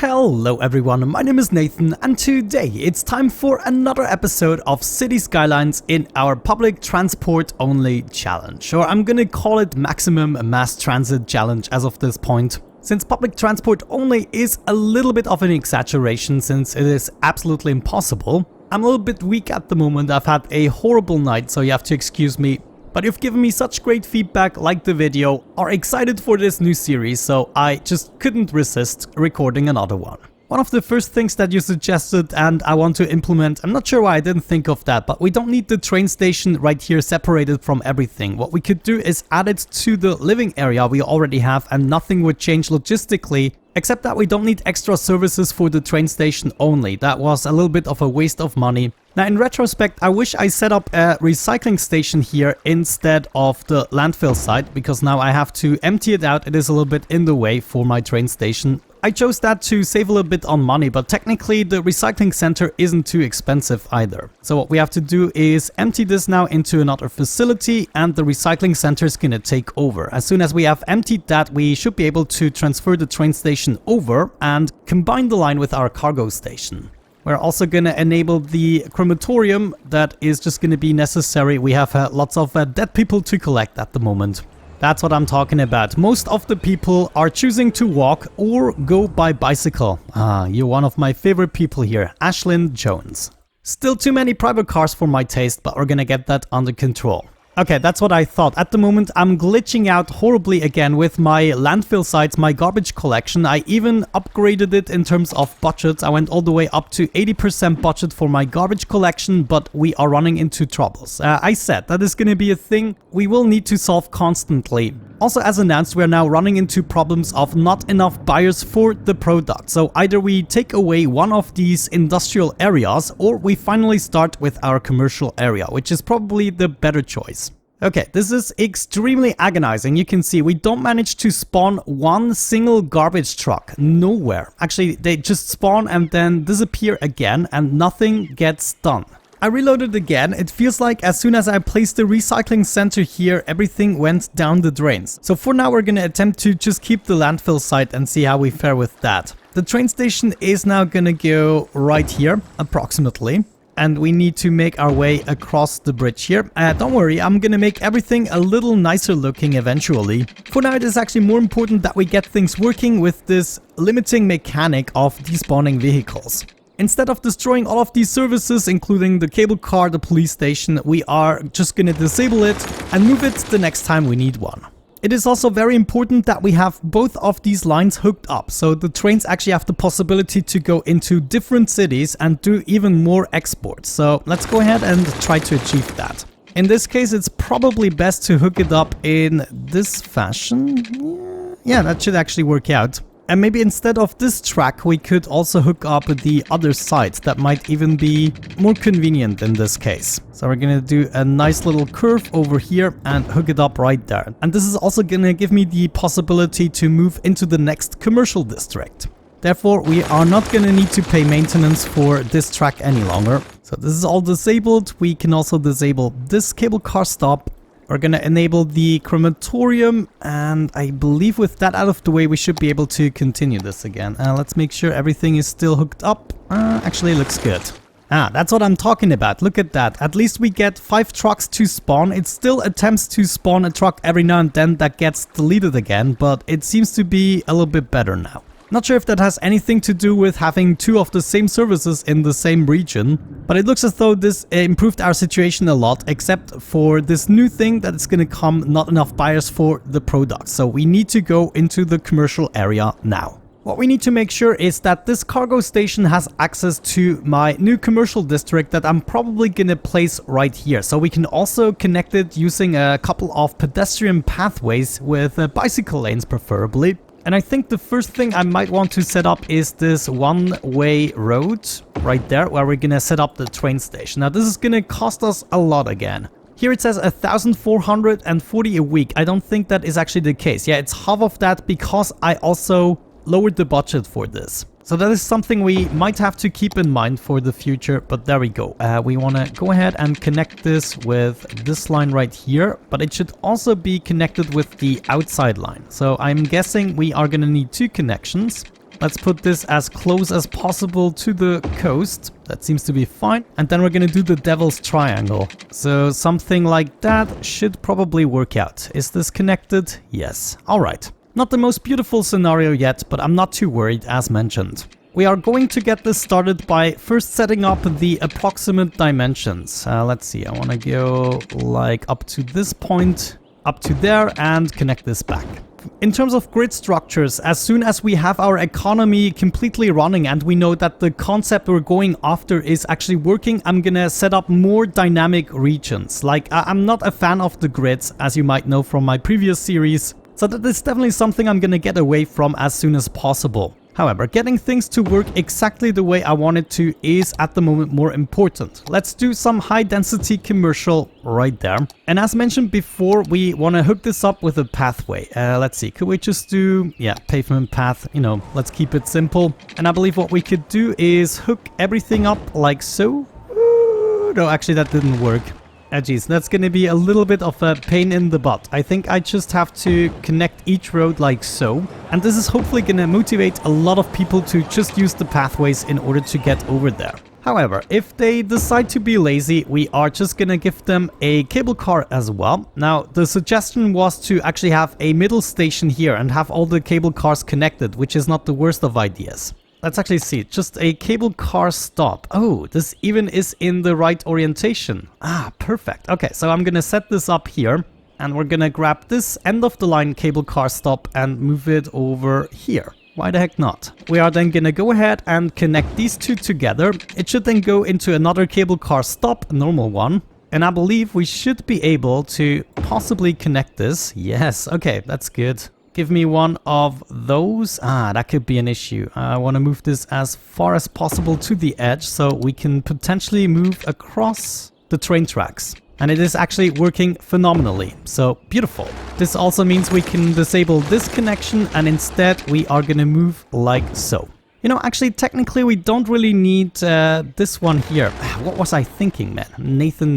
Hello everyone, my name is Nathan and today it's time for another episode of City Skylines in our public transport only challenge, or I'm gonna call it maximum mass transit challenge as of this point. Since public transport only is a little bit of an exaggeration since it is absolutely impossible, I'm a little bit weak at the moment. I've had a horrible night, so you have to excuse me. But you've given me such great feedback, liked the video, are excited for this new series, so I just couldn't resist recording another one. One of the first things that you suggested and I want to implement, I'm not sure why I didn't think of that, but we don't need the train station right here separated from everything. What we could do is add it to the living area we already have and nothing would change logistically, except that we don't need extra services for the train station only. That was a little bit of a waste of money. Now in retrospect, I wish I set up a recycling station here instead of the landfill site, because now I have to empty it out. It is a little bit in the way for my train station. I chose that to save a little bit on money, but technically the recycling center isn't too expensive either. So what we have to do is empty this now into another facility and the recycling center is gonna take over. As soon as we have emptied that, we should be able to transfer the train station over and combine the line with our cargo station. We're also going to enable the crematorium that is just going to be necessary. We have lots of dead people to collect at the moment. That's what I'm talking about. Most of the people are choosing to walk or go by bicycle. You're one of my favorite people here, Ashlyn Jones. Still too many private cars for my taste, but we're going to get that under control. Okay, that's what I thought. At the moment, I'm glitching out horribly again with my landfill sites, my garbage collection. I even upgraded it in terms of budget. I went all the way up to 80% budget for my garbage collection, but we are running into troubles. I said that is going to be a thing we will need to solve constantly. Also, as announced, we are now running into problems of not enough buyers for the product. So either we take away one of these industrial areas or we finally start with our commercial area, which is probably the better choice. Okay, this is extremely agonizing. You can see we don't manage to spawn one single garbage truck nowhere. Actually, they just spawn and then disappear again and nothing gets done. I reloaded again. It feels like as soon as I placed the recycling center here, everything went down the drains. So for now, we're going to attempt to just keep the landfill site and see how we fare with that. The train station is now going to go right here, approximately. And we need to make our way across the bridge here. Don't worry, I'm going to make everything a little nicer looking eventually. For now, it is actually more important that we get things working with this limiting mechanic of despawning vehicles. Instead of destroying all of these services, including the cable car, the police station, we are just going to disable it and move it the next time we need one. It is also very important that we have both of these lines hooked up, so the trains actually have the possibility to go into different cities and do even more exports. So let's go ahead and try to achieve that. In this case, it's probably best to hook it up in this fashion. Yeah, that should actually work out. And maybe instead of this track, we could also hook up the other side. That might even be more convenient in this case. So we're going to do a nice little curve over here and hook it up right there. And this is also going to give me the possibility to move into the next commercial district. Therefore, we are not going to need to pay maintenance for this track any longer. So this is all disabled. We can also disable this cable car stop. We're going to enable the crematorium, and I believe with that out of the way, we should be able to continue this again. Let's make sure everything is still hooked up. Actually, looks good. That's what I'm talking about. Look at that. At least we get 5 trucks to spawn. It still attempts to spawn a truck every now and then that gets deleted again, but it seems to be a little bit better now. Not sure if that has anything to do with having 2 of the same services in the same region, but it looks as though this improved our situation a lot, except for this new thing that it's going to come not enough buyers for the product. So we need to go into the commercial area now. What we need to make sure is that this cargo station has access to my new commercial district that I'm probably going to place right here. So we can also connect it using a couple of pedestrian pathways with bicycle lanes preferably. And I think the first thing I might want to set up is this one-way road right there where we're gonna set up the train station. Now this is gonna cost us a lot again. Here it says 1,440 a week. I don't think that is actually the case. Yeah, it's half of that because I also lowered the budget for this. So that is something we might have to keep in mind for the future, but there we go. We want to go ahead and connect this with this line right here, but it should also be connected with the outside line. So I'm guessing we are going to need 2 connections. Let's put this as close as possible to the coast. That seems to be fine. And then we're going to do the devil's triangle. So something like that should probably work out. Is this connected? Yes. All right. Not the most beautiful scenario yet, but I'm not too worried as mentioned. We are going to get this started by first setting up the approximate dimensions. Let's see. I want to go like up to this point, up to there, and connect this back. In terms of grid structures, as soon as we have our economy completely running and we know that the concept we're going after is actually working, I'm gonna set up more dynamic regions. Like, I'm not a fan of the grids, as you might know from my previous series, so that is definitely something I'm gonna get away from as soon as possible. However, getting things to work exactly the way I want it to is at the moment more important. Let's do some high density commercial right there. And as mentioned before, we want to hook this up with a pathway. Let's see, could we just do, yeah, pavement path, you know, let's keep it simple. And I believe what we could do is hook everything up like so. Ooh, no, actually that didn't work. Geez, that's going to be a little bit of a pain in the butt. I think I just have to connect each road like so. And this is hopefully going to motivate a lot of people to just use the pathways in order to get over there. However, if they decide to be lazy, we are just going to give them a cable car as well. Now, the suggestion was to actually have a middle station here and have all the cable cars connected, which is not the worst of ideas. Let's actually see, just a cable car stop. Oh, this even is in the right orientation. Ah, perfect. Okay, so I'm gonna set this up here and we're gonna grab this end of the line cable car stop and move it over here. Why the heck not? We are then gonna go ahead and connect these two together. It should then go into another cable car stop, a normal one. And I believe we should be able to possibly connect this. Yes, okay, that's good. Give me one of those. Ah, that could be an issue. I want to move this as far as possible to the edge so we can potentially move across the train tracks. And it is actually working phenomenally. So beautiful. This also means we can disable this connection and instead we are going to move like so. You know, actually, technically, we don't really need this one here. What was I thinking, man? Nathan.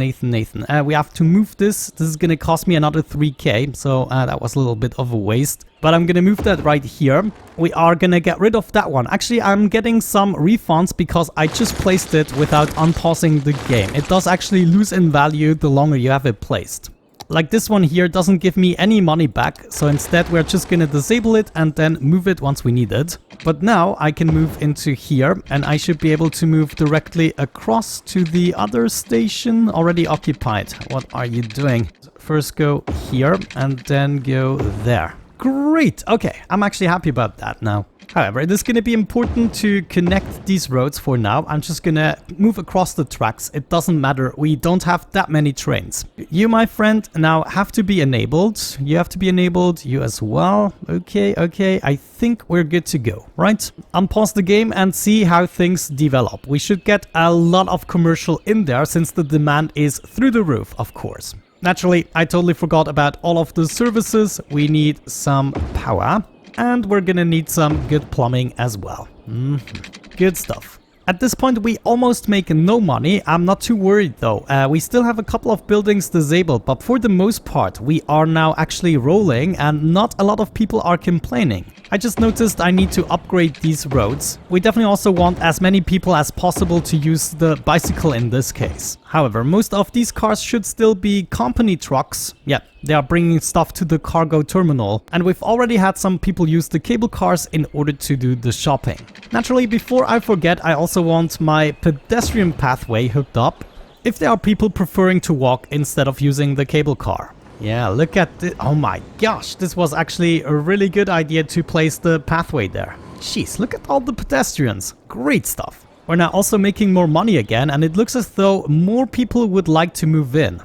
We have to move this. This is going to cost me another 3k, so that was a little bit of a waste. But I'm going to move that right here. We are going to get rid of that one. Actually, I'm getting some refunds because I just placed it without unpausing the game. It does actually lose in value the longer you have it placed. Like this one here doesn't give me any money back, so instead we're just gonna disable it and then move it once we need it. But now I can move into here and I should be able to move directly across to the other station already occupied. What are you doing? First go here and then go there. Great! Okay, I'm actually happy about that now. However, it is going to be important to connect these roads for now. I'm just going to move across the tracks. It doesn't matter. We don't have that many trains. You, my friend, now have to be enabled. You have to be enabled. You as well. Okay. I think we're good to go, right? Unpause the game and see how things develop. We should get a lot of commercial in there since the demand is through the roof, of course. Naturally, I totally forgot about all of the services. We need some power. And we're gonna need some good plumbing as well. Good stuff. At this point, we almost make no money. I'm not too worried though. We still have a couple of buildings disabled, but for the most part, we are now actually rolling and not a lot of people are complaining. I just noticed I need to upgrade these roads. We definitely also want as many people as possible to use the bicycle in this case. However, most of these cars should still be company trucks. Yeah, they are bringing stuff to the cargo terminal. And we've already had some people use the cable cars in order to do the shopping. Naturally, before I forget, I also want my pedestrian pathway hooked up. If there are people preferring to walk instead of using the cable car. Yeah, look at this. Oh my gosh, this was actually a really good idea to place the pathway there. Jeez, look at all the pedestrians. Great stuff. We're now also making more money again, and it looks as though more people would like to move in.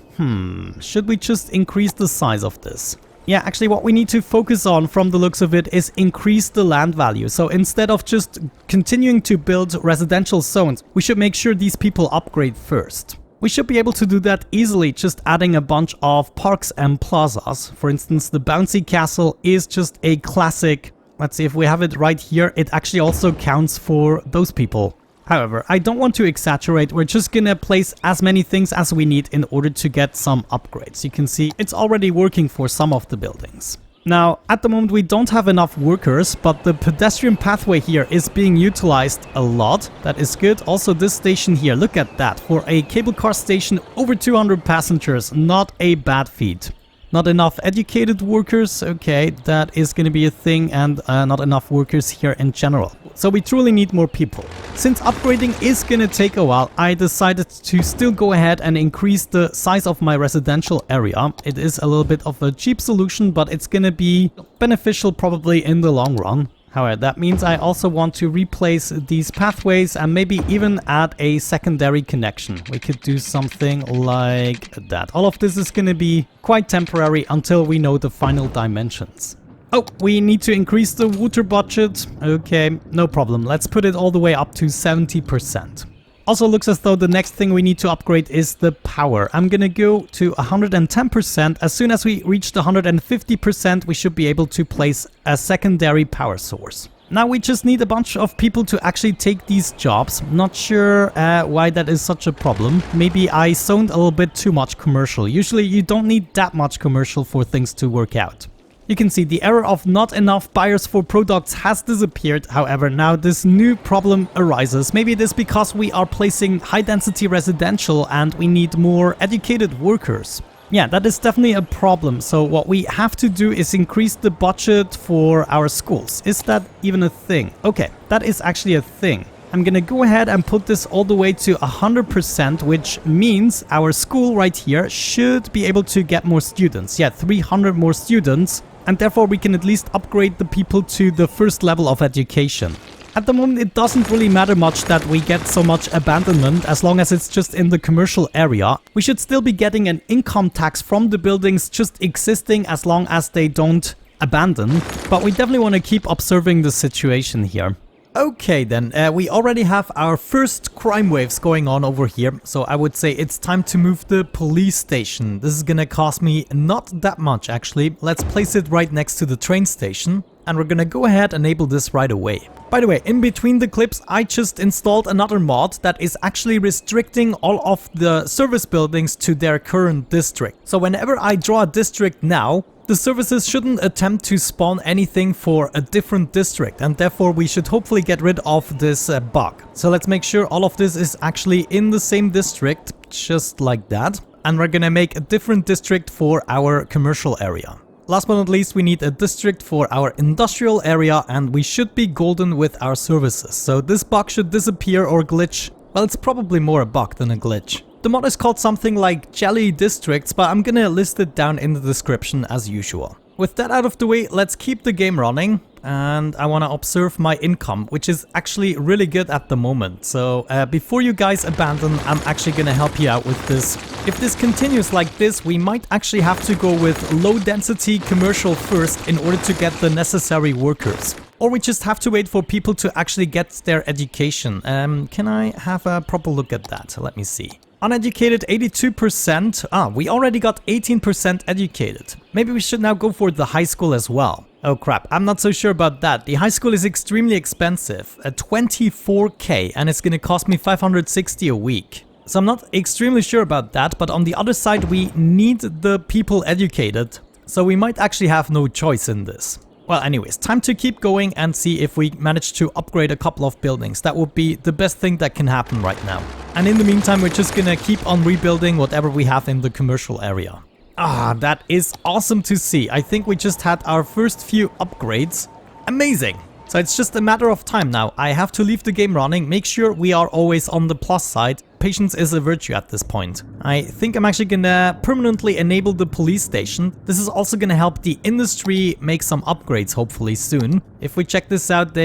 Should we just increase the size of this? Yeah, actually what we need to focus on from the looks of it is increase the land value. So instead of just continuing to build residential zones, we should make sure these people upgrade first. We should be able to do that easily, just adding a bunch of parks and plazas. For instance, the bouncy castle is just a classic. Let's see if we have it right here. It actually also counts for those people. However, I don't want to exaggerate. We're just gonna place as many things as we need in order to get some upgrades. You can see it's already working for some of the buildings. Now, at the moment we don't have enough workers, but the pedestrian pathway here is being utilized a lot. That is good. Also, this station here, look at that. For a cable car station, over 200 passengers, not a bad feat. Not enough educated workers, okay, that is going to be a thing, and not enough workers here in general. So we truly need more people. Since upgrading is going to take a while, I decided to still go ahead and increase the size of my residential area. It is a little bit of a cheap solution, but it's going to be beneficial probably in the long run. However, that means I also want to replace these pathways and maybe even add a secondary connection. We could do something like that. All of this is going to be quite temporary until we know the final dimensions. Oh, we need to increase the water budget. Okay, no problem. Let's put it all the way up to 70%. Also looks as though the next thing we need to upgrade is the power. I'm gonna go to 110%. As soon as we reach the 150%, we should be able to place a secondary power source. Now we just need a bunch of people to actually take these jobs. Not sure why that is such a problem. Maybe I zoned a little bit too much commercial. Usually you don't need that much commercial for things to work out. You can see the error of not enough buyers for products has disappeared. However, now this new problem arises. Maybe it is because we are placing high density residential and we need more educated workers. Yeah, that is definitely a problem. So what we have to do is increase the budget for our schools. Is that even a thing? Okay, that is actually a thing. I'm gonna go ahead and put this all the way to 100%, which means our school right here should be able to get more students. Yeah, 300 more students. And therefore we can at least upgrade the people to the first level of education. At the moment it doesn't really matter much that we get so much abandonment as long as it's just in the commercial area. We should still be getting an income tax from the buildings just existing as long as they don't abandon. But we definitely want to keep observing the situation here. Okay then, we already have our first crime waves going on over here, so I would say it's time to move the police station. This is gonna cost me not that much actually. Let's place it right next to the train station, and we're gonna go ahead and enable this right away. By the way, in between the clips I just installed another mod that is actually restricting all of the service buildings to their current district. So whenever I draw a district now, the services shouldn't attempt to spawn anything for a different district, and therefore we should hopefully get rid of this bug. So let's make sure all of this is actually in the same district, just like that. And we're gonna make a different district for our commercial area. Last but not least, we need a district for our industrial area, and we should be golden with our services. So this bug should disappear or glitch. Well, it's probably more a bug than a glitch. The mod is called something like Jelly Districts, but I'm gonna list it down in the description as usual. With that out of the way, let's keep the game running, and I want to observe my income, which is actually really good at the moment. So before you guys abandon, I'm actually gonna help you out with this. If this continues like this, we might actually have to go with low density commercial first in order to get the necessary workers. Or we just have to wait for people to actually get their education. Can I have a proper look at that? Let me see. Uneducated 82%. We already got 18% educated. Maybe we should now go for the high school as well. Oh crap, I'm not so sure about that. The high school is extremely expensive. 24k, and it's gonna cost me 560 a week. So I'm not extremely sure about that, but on the other side we need the people educated. So we might actually have no choice in this. Well, anyways, time to keep going and see if we manage to upgrade a couple of buildings. That would be the best thing that can happen right now. And in the meantime, we're just gonna keep on rebuilding whatever we have in the commercial area. That is awesome to see. I think we just had our first few upgrades. Amazing! So it's just a matter of time now. I have to leave the game running, make sure we are always on the plus side. Patience is a virtue at this point. I think I'm actually gonna permanently enable the police station. This is also gonna help the industry make some upgrades hopefully soon. If we check this out,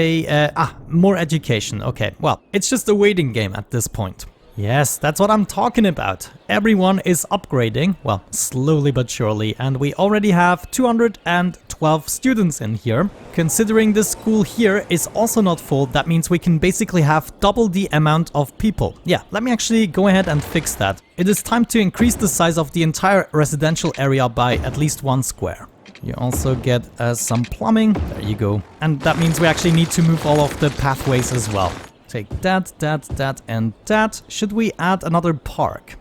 more education. Okay, well, it's just a waiting game at this point. Yes, that's what I'm talking about. Everyone is upgrading, well, slowly but surely, and we already have 212 students in here. Considering this school here is also not full, that means we can basically have double the amount of people. Yeah, let me actually go ahead and fix that. It is time to increase the size of the entire residential area by at least 1 square. You also get some plumbing. There you go. And that means we actually need to move all of the pathways as well. Take that, and that. Should we add another park?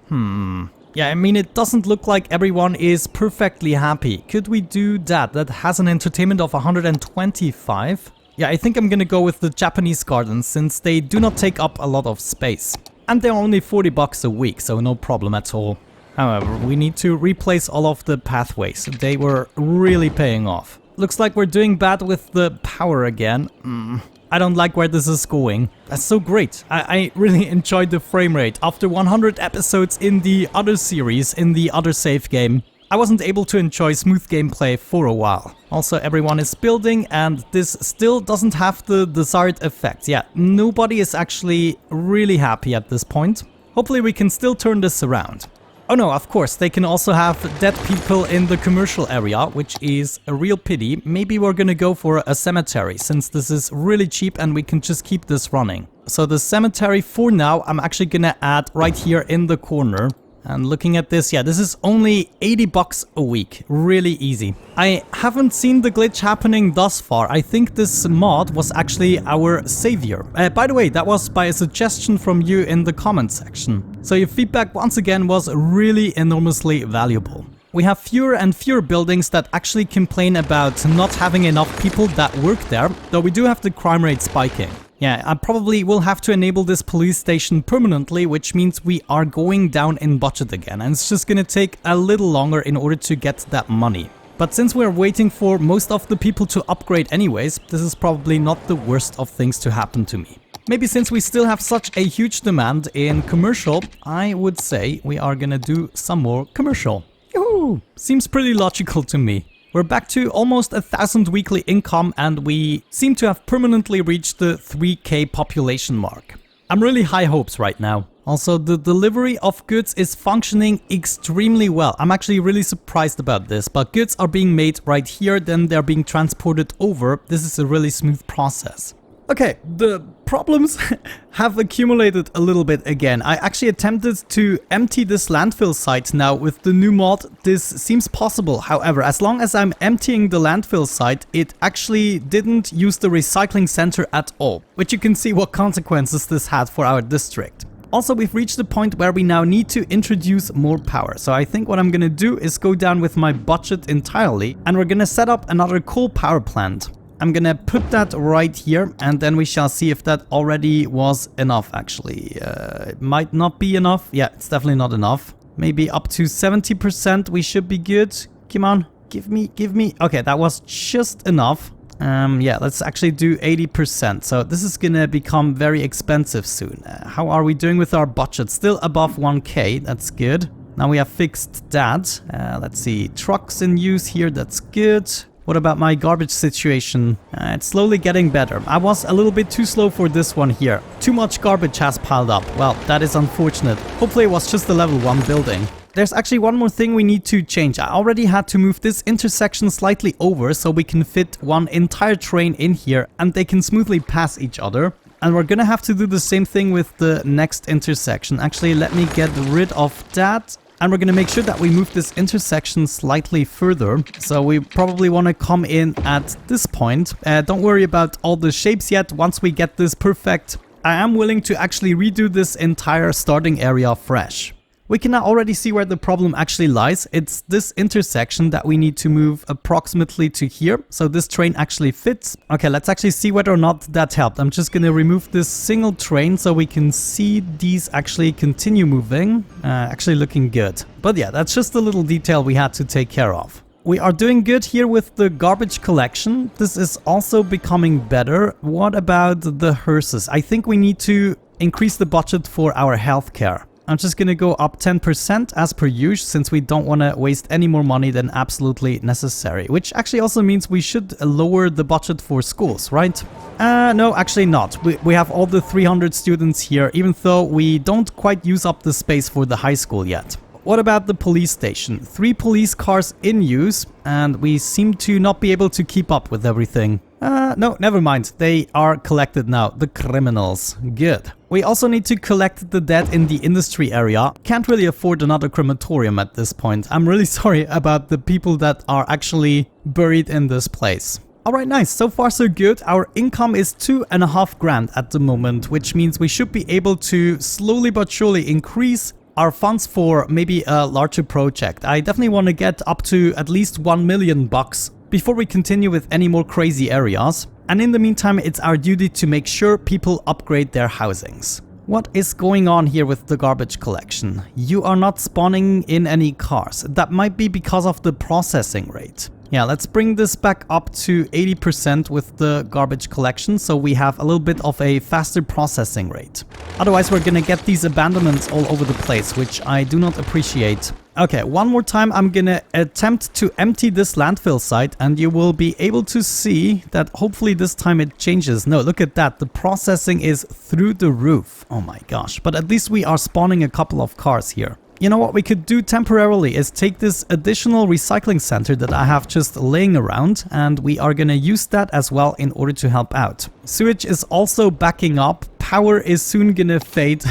Yeah, I mean, it doesn't look like everyone is perfectly happy. Could we do that? That has an entertainment of 125. Yeah, I think I'm gonna go with the Japanese gardens since they do not take up a lot of space. And they're only 40 bucks a week, so no problem at all. However, we need to replace all of the pathways. They were really paying off. Looks like we're doing bad with the power again. I don't like where this is going. That's so great. I really enjoyed the frame rate. After 100 episodes in the other series, in the other save game, I wasn't able to enjoy smooth gameplay for a while. Also, everyone is building and this still doesn't have the desired effect. Yeah, nobody is actually really happy at this point. Hopefully we can still turn this around. Oh no, of course, they can also have dead people in the commercial area, which is a real pity. Maybe we're gonna go for a cemetery, since this is really cheap and we can just keep this running. So the cemetery for now, I'm actually gonna add right here in the corner. And looking at this, yeah, this is only 80 bucks a week. Really easy. I haven't seen the glitch happening thus far. I think this mod was actually our savior. By the way, that was by a suggestion from you in the comment section. So your feedback once again was really enormously valuable. We have fewer and fewer buildings that actually complain about not having enough people that work there, though we do have the crime rate spiking. Yeah, I probably will have to enable this police station permanently, which means we are going down in budget again, and it's just gonna take a little longer in order to get that money. But since we're waiting for most of the people to upgrade anyways, this is probably not the worst of things to happen to me. Maybe since we still have such a huge demand in commercial, I would say we are gonna do some more commercial. Yoo-hoo! Seems pretty logical to me. We're back to almost 1,000 weekly income and we seem to have permanently reached the 3k population mark. I'm really high hopes right now. Also, the delivery of goods is functioning extremely well. I'm actually really surprised about this, but goods are being made right here, then they're being transported over. This is a really smooth process. Okay, the problems have accumulated a little bit again. I actually attempted to empty this landfill site now with the new mod. This seems possible. However, as long as I'm emptying the landfill site, it actually didn't use the recycling center at all, which you can see what consequences this had for our district. Also, we've reached the point where we now need to introduce more power. So I think what I'm gonna do is go down with my budget entirely, and we're gonna set up another coal power plant. I'm gonna put that right here and then we shall see if that already was enough actually. It might not be enough. Yeah, it's definitely not enough. Maybe up to 70% we should be good. Come on, give me. Okay, that was just enough. Yeah, let's actually do 80%. So this is gonna become very expensive soon. How are we doing with our budget? Still above 1k, that's good. Now we have fixed that. Let's see, trucks in use here, that's good. What about my garbage situation? It's slowly getting better. I was a little bit too slow for this one here. Too much garbage has piled up. Well, that is unfortunate. Hopefully it was just the level 1 building. There's actually one more thing we need to change. I already had to move this intersection slightly over so we can fit one entire train in here and they can smoothly pass each other. And we're gonna have to do the same thing with the next intersection. Actually, let me get rid of that. And we're gonna make sure that we move this intersection slightly further. So we probably wanna come in at this point. Don't worry about all the shapes yet. Once we get this perfect, I am willing to actually redo this entire starting area fresh. We can now already see where the problem actually lies. It's this intersection that we need to move approximately to here. So this train actually fits. Okay, let's actually see whether or not that helped. I'm just gonna remove this single train so we can see these actually continue moving. Actually looking good. But yeah, that's just a little detail we had to take care of. We are doing good here with the garbage collection. This is also becoming better. What about the hearses? I think we need to increase the budget for our healthcare. I'm just gonna go up 10% as per usual, since we don't want to waste any more money than absolutely necessary. Which actually also means we should lower the budget for schools, right? No, actually not. We have all the 300 students here, even though we don't quite use up the space for the high school yet. What about the police station? 3 police cars in use, and we seem to not be able to keep up with everything. No, never mind. They are collected now. The criminals. Good. We also need to collect the dead in the industry area. Can't really afford another crematorium at this point. I'm really sorry about the people that are actually buried in this place. Alright, nice. So far so good. Our income is 2.5 grand at the moment, which means we should be able to slowly but surely increase our funds for maybe a larger project. I definitely want to get up to at least 1 million bucks before we continue with any more crazy areas. And in the meantime, it's our duty to make sure people upgrade their housings. What is going on here with the garbage collection? You are not spawning in any cars. That might be because of the processing rate. Yeah, let's bring this back up to 80% with the garbage collection, so we have a little bit of a faster processing rate. Otherwise, we're gonna get these abandonments all over the place, which I do not appreciate. Okay, one more time I'm gonna attempt to empty this landfill site, and you will be able to see that hopefully this time it changes. No, look at that, the processing is through the roof. Oh my gosh, but at least we are spawning a couple of cars here. You know what we could do temporarily is take this additional recycling center that I have just laying around, and we are gonna use that as well in order to help out. Sewage is also backing up, power is soon gonna fade.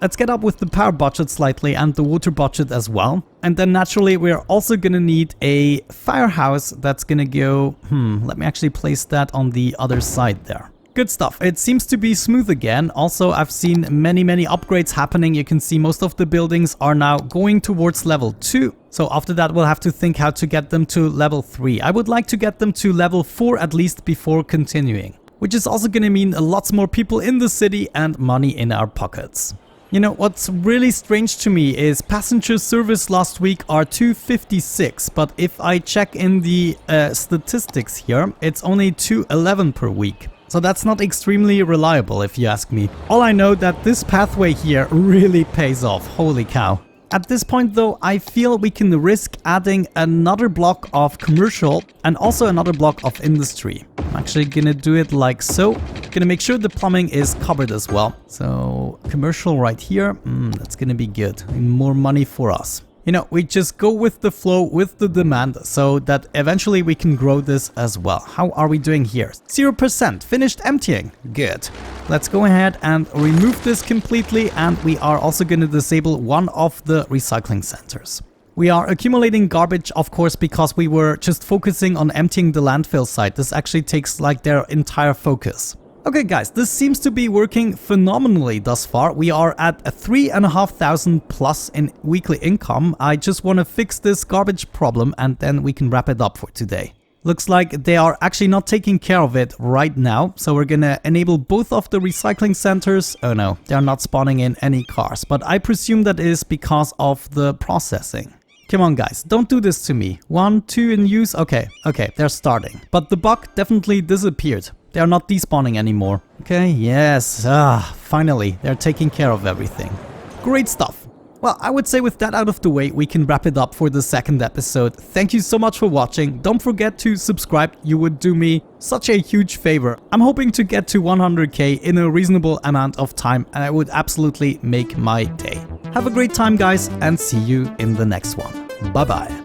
Let's get up with the power budget slightly and the water budget as well. And then naturally we're also gonna need a firehouse that's gonna go, let me actually place that on the other side there. Good stuff. It seems to be smooth again. Also, I've seen many upgrades happening. You can see most of the buildings are now going towards level 2. So after that, we'll have to think how to get them to level 3. I would like to get them to level 4 at least before continuing, which is also going to mean lots more people in the city and money in our pockets. You know, what's really strange to me is passenger service last week are 256, but if I check in the statistics here, it's only 211 per week. So that's not extremely reliable if you ask me. All I know that this pathway here really pays off, holy cow. At this point though, I feel we can risk adding another block of commercial and also another block of industry. I'm actually gonna do it like so. Gonna make sure the plumbing is covered as well. So commercial right here, that's gonna be good. More money for us. You know, we just go with the flow, with the demand, so that eventually we can grow this as well. How are we doing here? 0%, finished emptying. Good. Let's go ahead and remove this completely, and we are also going to disable one of the recycling centers. We are accumulating garbage, of course, because we were just focusing on emptying the landfill site. This actually takes like their entire focus. Okay guys, this seems to be working phenomenally thus far. We are at 3,500 plus in weekly income. I just want to fix this garbage problem and then we can wrap it up for today. Looks like they are actually not taking care of it right now. So we're gonna enable both of the recycling centers. Oh no, they're not spawning in any cars, but I presume that is because of the processing. Come on guys, don't do this to me. 1, 2 in use. Okay, they're starting. But the bug definitely disappeared. They are not despawning anymore. Okay, yes, finally, they're taking care of everything. Great stuff. Well, I would say with that out of the way, we can wrap it up for the second episode. Thank you so much for watching. Don't forget to subscribe. You would do me such a huge favor. I'm hoping to get to 100k in a reasonable amount of time, and it would absolutely make my day. Have a great time, guys, and see you in the next one. Bye-bye.